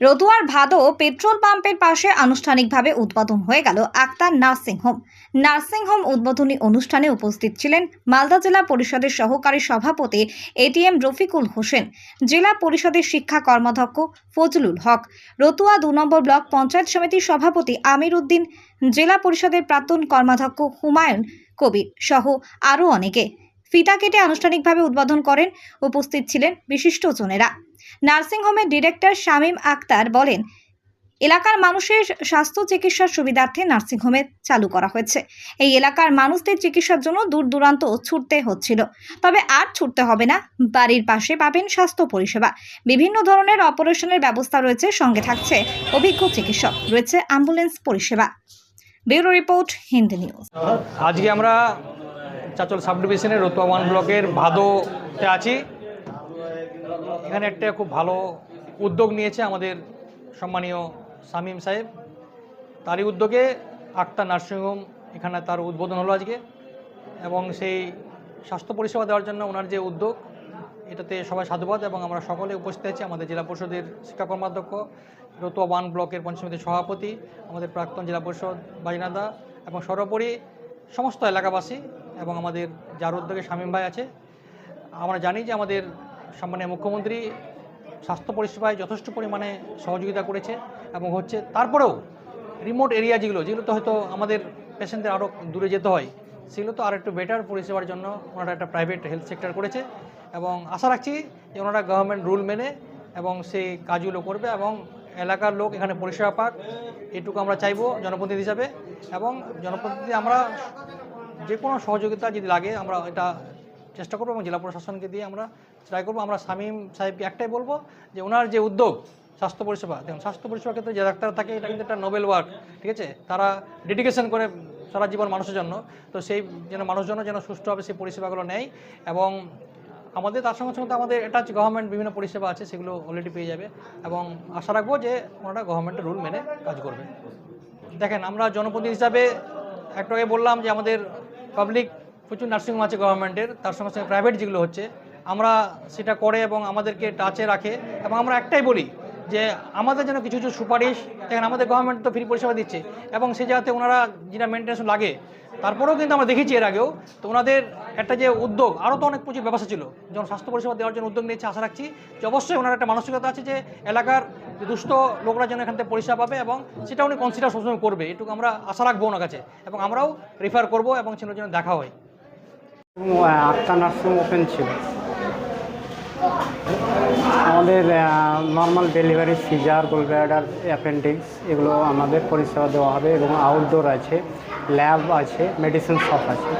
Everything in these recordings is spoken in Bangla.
রতুয়ার ভাদো পেট্রোল পাম্পের পাশে আনুষ্ঠানিকভাবে উদ্বোধন হয়ে গেল আক্তার নার্সিংহোম উদ্বোধনী অনুষ্ঠানে উপস্থিত ছিলেন মালদা জেলা পরিষদের সহকারী সভাপতি এটিএম রফিকুল হোসেন, জেলা পরিষদের শিক্ষা কর্মাধ্যক্ষ ফজলুল হক, রতুয়া ২ নম্বর ব্লক পঞ্চায়েত সমিতির সভাপতি আমির উদ্দিন, জেলা পরিষদের প্রাক্তন কর্মাধ্যক্ষ হুমায়ুন কবির সহ আরও অনেকে। ফিতা কেটে আনুষ্ঠানিকভাবে উদ্বোধন করেন। উপস্থিত ছিলেন বিশিষ্টজনেরা। নার্সিংহোমের ডিরেক্টর শামীম আক্তার বলেন, এলাকার মানুষের স্বাস্থ্য চিকিৎসার সুবিধার্থে নার্সিংহোমে চালু করা হয়েছে। এই এলাকার মানুষদের চিকিৎসার জন্য দূর দূরান্ত ছুটতে হচ্ছিল, তবে আর ছুটতে হবে না। বাড়ির পাশে পাবেন স্বাস্থ্য পরিষেবা, বিভিন্ন ধরনের অপারেশনের ব্যবস্থা রয়েছে, সঙ্গে থাকছে অভিজ্ঞ চিকিৎসক, রয়েছে অ্যাম্বুলেন্স পরিষেবা। Bureau report, Hindi news. আজকে আমরা চাচল সাব ডিভিশনের রতুয়া 1 ব্লকের ভাদোতে আছি। এখানে একটা খুব ভালো উদ্যোগ নিয়েছে আমাদের সম্মানীয় শামীম সাহেব। তারই উদ্যোগে আক্তার নার্সিংহোম এখানে তার উদ্বোধন হলো আজকে, এবং সেই স্বাস্থ্য পরিষেবা দেওয়ার জন্য ওনার যে উদ্যোগ, এটাতে সবাই সাধুবাদ। এবং আমরা সকলে উপস্থিত আছি, আমাদের জেলা পরিষদের শিক্ষা কর্মাধ্যক্ষ, রতুয়া 1 ব্লকের পঞ্চায়েত সভাপতি, আমাদের প্রাক্তন জেলা পরিষদ বাজিনাদা, এবং সর্বোপরি সমস্ত এলাকাবাসী, এবং আমাদের যার উদ্যোগে শামীম ভাই আছে। আমরা জানি যে আমাদের সম্মানীয় মুখ্যমন্ত্রী স্বাস্থ্য পরিষেবায় যথেষ্ট পরিমাণে সহযোগিতা করেছে এবং হচ্ছে। তারপরেও রিমোট এরিয়া যেগুলোতে হয়তো আমাদের পেশেন্টদের আরও দূরে যেতে হয়, সেগুলো তো আর একটু বেটার পরিষেবার জন্য ওনারা একটা প্রাইভেট হেলথ সেক্টর করেছে, এবং আশা রাখছি যে ওনারা গভর্নমেন্ট রুল মেনে এবং সেই কাজগুলো করবে এবং এলাকার লোক এখানে পরিষেবা পাক, এটুকু আমরা চাইবো জনপ্রতিনিধি হিসাবে। এবং জনপ্রতিনিধি আমরা যে কোনো সহযোগিতা যদি লাগে আমরা এটা চেষ্টা করবো, এবং জেলা প্রশাসনকে দিয়ে আমরা ট্রাই করবো। আমরা শামীম সাহেবকে একটাই বলবো যে ওনার যে উদ্যোগ স্বাস্থ্য পরিষেবা, দেখুন স্বাস্থ্য পরিষেবার ক্ষেত্রে যে ডাক্তার থাকে, এটা কিন্তু একটা নোবেল ওয়ার্ক, ঠিক আছে। তারা ডেডিকেশন করে সারা জীবন মানুষের জন্য, তো সেই যেন মানুষজন যেন সুষ্ঠুভাবে সেই পরিষেবাগুলো নেয়। এবং আমাদের তার সঙ্গে সঙ্গে আমাদের এটা গভর্নমেন্ট বিভিন্ন পরিষেবা আছে, সেগুলো অলরেডি পেয়ে যাবে, এবং আশা রাখবো যে ওনারা গভর্নমেন্টের রুল মেনে কাজ করবে। দেখেন, আমরা জনপ্রতিনিধি হিসাবে একটু আগে বললাম যে আমাদের পাবলিক প্রচুর নার্সিংহোম আছে গভর্নমেন্টের, তার সঙ্গে সঙ্গে প্রাইভেট যেগুলো হচ্ছে আমরা সেটা করে এবং আমাদেরকে টাচে রাখে। এবং আমরা একটাই বলি যে আমাদের যেন কিছু কিছু সুপারিশ, দেখেন আমাদের গভর্নমেন্ট তো ফ্রি পরিষেবা দিচ্ছে, এবং সে জায়গাতে ওনারা যেটা মেনটেন্স লাগে, তারপরেও কিন্তু আমরা দেখেছি এর আগেও তো ওনাদের একটা যে উদ্যোগ, আরও তো অনেক প্রচুর ব্যবস্থা ছিল যেমন স্বাস্থ্য পরিষেবা দেওয়ার জন্য উদ্যোগ নিয়েছে। আশা রাখছি যে অবশ্যই ওনার একটা মানসিকতা আছে যে এলাকার দুস্থ লোকরা যেন এখান থেকে পরিষেবা পাবে, এবং সেটা উনি কনসিডার সবসময় করবে, এটুকু আমরা আশা রাখবো ওনার কাছে, এবং আমরাও রেফার করবো এবং সেটার জন্য দেখা হয়। আক্তার নার্সিং ওপেন ছিল। আমাদের normal delivery, caesar, gallbladder, appendix এগুলো আমাদের পরিষেবা দেওয়া হবে, এবং আউটডোর আছে, ল্যাব আছে, মেডিসিন শপ আছে,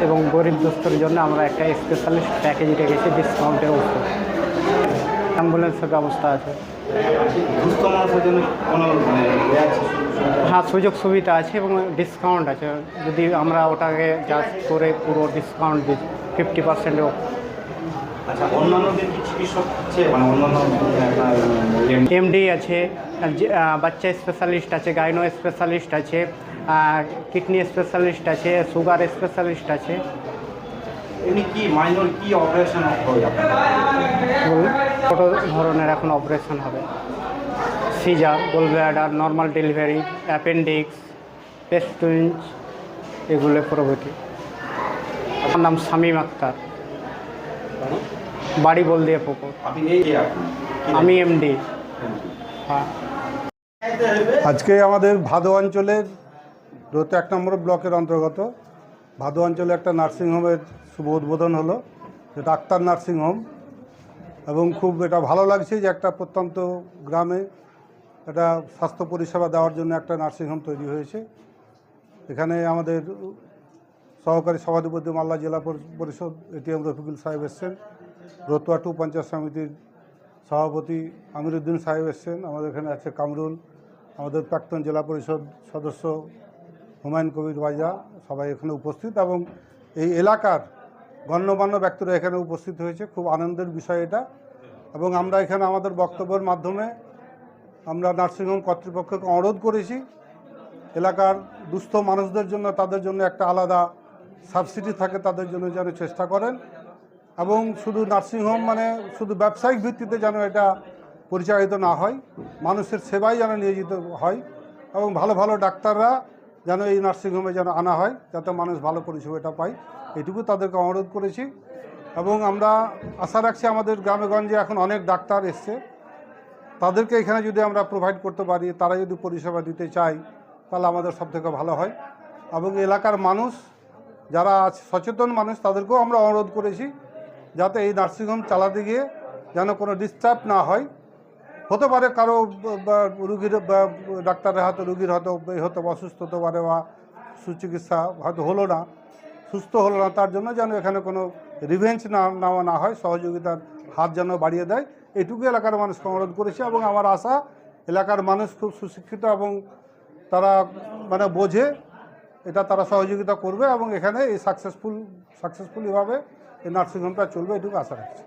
এবং গরিব দুস্থর জন্য আমরা একটা স্পেশালিস্ট প্যাকেজ রেখেছি ডিসকাউন্টের ওপর। অ্যাম্বুলেন্সের ব্যবস্থা আছে। হ্যাঁ, সুযোগ সুবিধা আছে এবং ডিসকাউন্ট আছে, যদি আমরা ওটাকে জাস্ট করে পুরো ডিসকাউন্ট দিই 50%-এর। আচ্ছা, অন্যান্যদের কি চিকিৎসক আছে, মানে অন্যান্য এমডি আছে, বাচ্চা স্পেশালিস্ট আছে, গাইনো স্পেশালিস্ট আছে, কিডনি স্পেশালিস্ট আছে, সুগার স্পেশালিস্ট আছে। এমনি কি মাইনর কি অপারেশন হয় ছোট ধরনের এখন অপারেশন হবে, caesar, gallbladder, normal delivery, appendix, পেস্টুইঞ্জ, এগুলো প্রভৃতি। আমার নাম শামীম আক্তার, বাড়ি বলদিয়া পুকুর। আমি এমডি। হ্যাঁ, আজকে আমাদের ভাদো অঞ্চলের রতুয়া 1 নম্বর ব্লকের অন্তর্গত ভাদো অঞ্চলে একটা নার্সিংহোমের শুভ উদ্বোধন হলো, যেটা আক্তার নার্সিংহোম। এবং খুব এটা ভালো লাগছে যে একটা প্রত্যন্ত গ্রামে একটা স্বাস্থ্য পরিষেবা দেওয়ার জন্য একটা নার্সিংহোম তৈরি হয়েছে। এখানে আমাদের সহকারী সভাধিপতি মালদা জেলা পরিষদ এটিএম রফিকুল সাহেব এসছেন, রতুয়া 2 পঞ্চায়েত সমিতির সভাপতি আমির উদ্দিন সাহেব এসছেন, আমাদের এখানে আছে কামরুল, আমাদের প্রাক্তন জেলা পরিষদ সদস্য হুমায়ুন কবির ভাইজা, সবাই এখানে উপস্থিত, এবং এই এলাকার গণ্যমান্য ব্যক্তিরা এখানে উপস্থিত হয়েছে। খুব আনন্দের বিষয় এটা। এবং আমরা এখানে আমাদের বক্তব্যের মাধ্যমে আমরা নার্সিংহোম কর্তৃপক্ষকে অনুরোধ করেছি এলাকার দুস্থ মানুষদের জন্য, তাদের জন্য একটা আলাদা সাবসিডি থাকে, তাদের জন্য যেন চেষ্টা করেন, এবং শুধু নার্সিংহোম মানে শুধু ব্যবসায়িক ভিত্তিতে যেন এটা পরিচালিত না হয়, মানুষের সেবায় যেন নিয়োজিত হয় এবং ভালো ভালো ডাক্তাররা যেন এই নার্সিংহোমে যেন আনা হয়, যাতে মানুষ ভালো পরিষেবাটা পায়, এটুকু তাদেরকে অনুরোধ করেছি। এবং আমরা আশা রাখছি আমাদের গ্রামে গঞ্জে এখন অনেক ডাক্তার এসছে, তাদেরকে এখানে যদি আমরা প্রোভাইড করতে পারি, তারা যদি পরিষেবা দিতে চায়, তাহলে আমাদের সবথেকে ভালো হয়। এবং এলাকার মানুষ যারা সচেতন মানুষ, তাদেরকেও আমরা অনুরোধ করেছি যাতে এই নার্সিংহোম চালাতে গিয়ে যেন কোনো ডিস্টার্ব না হয়। হতে পারে কারো রুগীর ডাক্তারের হাতে রুগীর হয়তো অসুস্থ হতে পারে, বা সুচিকিৎসা হয়তো হলো না, সুস্থ হলো না, তার জন্য যেন এখানে কোনো রিভেঞ্জ নেওয়া না হয়, সহযোগিতার হাত যেন বাড়িয়ে দেয়, এটুকু এলাকার মানুষকে অনুরোধ করেছি। এবং আমার আশা এলাকার মানুষ খুব সুশিক্ষিত এবং তারা মানে বোঝে, এটা তারা সহযোগিতা করবে এবং এখানে এই সাকসেসফুলিভাবে এই নার্সিংহোমটা চলবে, এটুকু আশা রাখছি।